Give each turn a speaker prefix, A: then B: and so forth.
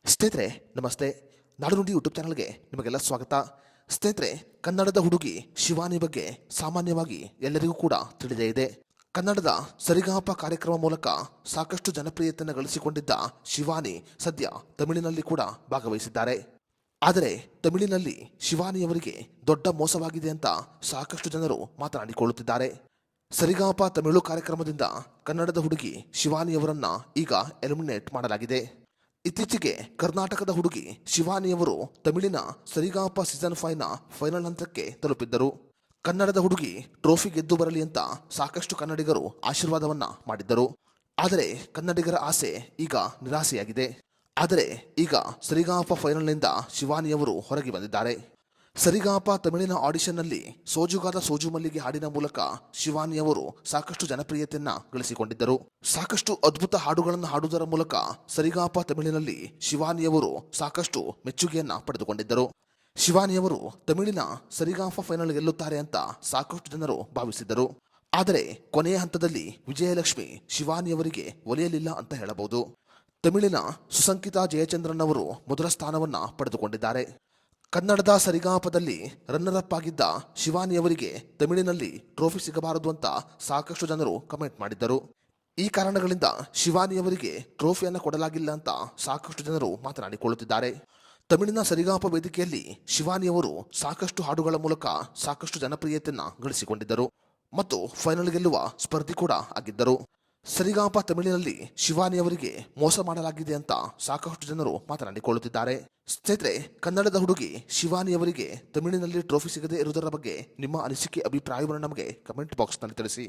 A: ಸ್ನೇಹಿತರೆ ನಮಸ್ತೆ. ನಾಡುನುಡಿ ಯೂಟ್ಯೂಬ್ ಚಾನಲ್ಗೆ ನಿಮಗೆಲ್ಲ ಸ್ವಾಗತ. ಸ್ನೇಹಿತರೆ, ಕನ್ನಡದ ಹುಡುಗಿ ಶಿವಾನಿ ಬಗ್ಗೆ ಸಾಮಾನ್ಯವಾಗಿ ಎಲ್ಲರಿಗೂ ಕೂಡ ತಿಳಿದೇ ಇದೆ. ಕನ್ನಡದ ಸರಿಗಮಪ ಕಾರ್ಯಕ್ರಮ ಮೂಲಕ ಸಾಕಷ್ಟು ಜನಪ್ರಿಯತೆಯನ್ನು ಗಳಿಸಿಕೊಂಡಿದ್ದ ಶಿವಾನಿ ಸದ್ಯ ತಮಿಳಿನಲ್ಲಿ ಕೂಡ ಭಾಗವಹಿಸಿದ್ದಾರೆ. ಆದರೆ ತಮಿಳಿನಲ್ಲಿ ಶಿವಾನಿಯವರಿಗೆ ದೊಡ್ಡ ಮೋಸವಾಗಿದೆ ಅಂತ ಸಾಕಷ್ಟು ಜನರು ಮಾತನಾಡಿಕೊಳ್ಳುತ್ತಿದ್ದಾರೆ. ಸರಿಗಮಪ ತಮಿಳು ಕಾರ್ಯಕ್ರಮದಿಂದ ಕನ್ನಡದ ಹುಡುಗಿ ಶಿವಾನಿಯವರನ್ನ ಈಗ ಎಲಿಮಿನೇಟ್ ಮಾಡಲಾಗಿದೆ. ಇತ್ತೀಚೆಗೆ ಕರ್ನಾಟಕದ ಹುಡುಗಿ ಶಿವಾನಿಯವರು ತಮಿಳಿನ ಸರಿಗಮಪ ಸೀಸನ್ 5ನ ಫೈನಲ್ ಹಂತಕ್ಕೆ ತಲುಪಿದ್ದರು. ಕನ್ನಡದ ಹುಡುಗಿ ಟ್ರೋಫಿ ಗೆದ್ದು ಬರಲಿ ಅಂತ ಸಾಕಷ್ಟು ಕನ್ನಡಿಗರು ಆಶೀರ್ವಾದವನ್ನ ಮಾಡಿದ್ದರು. ಆದರೆ ಕನ್ನಡಿಗರ ಆಸೆ ಈಗ ನಿರಾಸೆಯಾಗಿದೆ. ಆದರೆ ಈಗ ಸರಿಗಮಪ ಫೈನಲ್ನಿಂದ ಶಿವಾನಿಯವರು ಹೊರಗೆ ಬಂದಿದ್ದಾರೆ. ಸರಿಗಮಪ ತಮಿಳಿನ ಆಡಿಷನ್ನಲ್ಲಿ ಸೋಜುಗಾದ ಸೋಜು ಮಲ್ಲಿಗೆ ಹಾಡಿನ ಮೂಲಕ ಶಿವಾನಿಯವರು ಸಾಕಷ್ಟು ಜನಪ್ರಿಯತೆಯನ್ನ ಗಳಿಸಿಕೊಂಡಿದ್ದರು. ಸಾಕಷ್ಟು ಅದ್ಭುತ ಹಾಡುಗಳನ್ನು ಹಾಡುವುದರ ಮೂಲಕ ಸರಿಗಮಪ ತಮಿಳಿನಲ್ಲಿ ಶಿವಾನಿಯವರು ಸಾಕಷ್ಟು ಮೆಚ್ಚುಗೆಯನ್ನ ಪಡೆದುಕೊಂಡಿದ್ದರು. ಶಿವಾನಿಯವರು ತಮಿಳಿನ ಸರಿಗಮಪ ಫೈನಲ್ ಗೆಲ್ಲುತ್ತಾರೆ ಅಂತ ಸಾಕಷ್ಟು ಜನರು ಭಾವಿಸಿದ್ದರು. ಆದರೆ ಕೊನೆಯ ಹಂತದಲ್ಲಿ ವಿಜಯಲಕ್ಷ್ಮಿ ಶಿವಾನಿಯವರಿಗೆ ಒಲಿಯಲಿಲ್ಲ ಅಂತ ಹೇಳಬಹುದು. ತಮಿಳಿನ ಸುಸಂಕಿತಾ ಜಯಚಂದ್ರನ್ ಅವರು ಮೊದಲ ಸ್ಥಾನವನ್ನ ಪಡೆದುಕೊಂಡಿದ್ದಾರೆ. ಕನ್ನಡದ ಸರಿಗಮಪದಲ್ಲಿ ರನ್ನರ್ ಅಪ್ ಆಗಿದ್ದ ಶಿವಾನಿಯವರಿಗೆ ತಮಿಳಿನಲ್ಲಿ ಟ್ರೋಫಿ ಸಿಗಬಾರದು ಅಂತ ಸಾಕಷ್ಟು ಜನರು ಕಮೆಂಟ್ ಮಾಡಿದ್ದರು. ಈ ಕಾರಣಗಳಿಂದ ಶಿವಾನಿಯವರಿಗೆ ಟ್ರೋಫಿಯನ್ನು ಕೊಡಲಾಗಿಲ್ಲ ಅಂತ ಸಾಕಷ್ಟು ಜನರು ಮಾತನಾಡಿಕೊಳ್ಳುತ್ತಿದ್ದಾರೆ. ತಮಿಳಿನ ಸರಿಗಮಪ ವೇದಿಕೆಯಲ್ಲಿ ಶಿವಾನಿಯವರು ಸಾಕಷ್ಟು ಹಾಡುಗಳ ಮೂಲಕ ಸಾಕಷ್ಟು ಜನಪ್ರಿಯತೆಯನ್ನ ಗಳಿಸಿಕೊಂಡಿದ್ದರು ಮತ್ತು ಫೈನಲ್ ಗೆಲ್ಲುವ ಸ್ಪರ್ಧಿ ಕೂಡ ಆಗಿದ್ದರು. ಸರಿಗಮಪ ತಮಿಳಿನಲ್ಲಿ ಶಿವಾನಿಯವರಿಗೆ ಮೋಸ ಮಾಡಲಾಗಿದೆ ಅಂತ ಸಾಕಷ್ಟು ಜನರು ಮಾತನಾಡಿಕೊಳ್ಳುತ್ತಿದ್ದಾರೆ. ಸ್ನೇಹಿತರೆ, ಕನ್ನಡದ ಹುಡುಗಿ ಶಿವಾನಿಯವರಿಗೆ ತಮಿಳಿನಲ್ಲಿ ಟ್ರೋಫಿ ಸಿಗದೇ ಇರುವುದರ ಬಗ್ಗೆ ನಿಮ್ಮ ಅನಿಸಿಕೆ ಅಭಿಪ್ರಾಯವನ್ನು ನಮಗೆ ಕಮೆಂಟ್ ಬಾಕ್ಸ್ನಲ್ಲಿ ತಿಳಿಸಿ.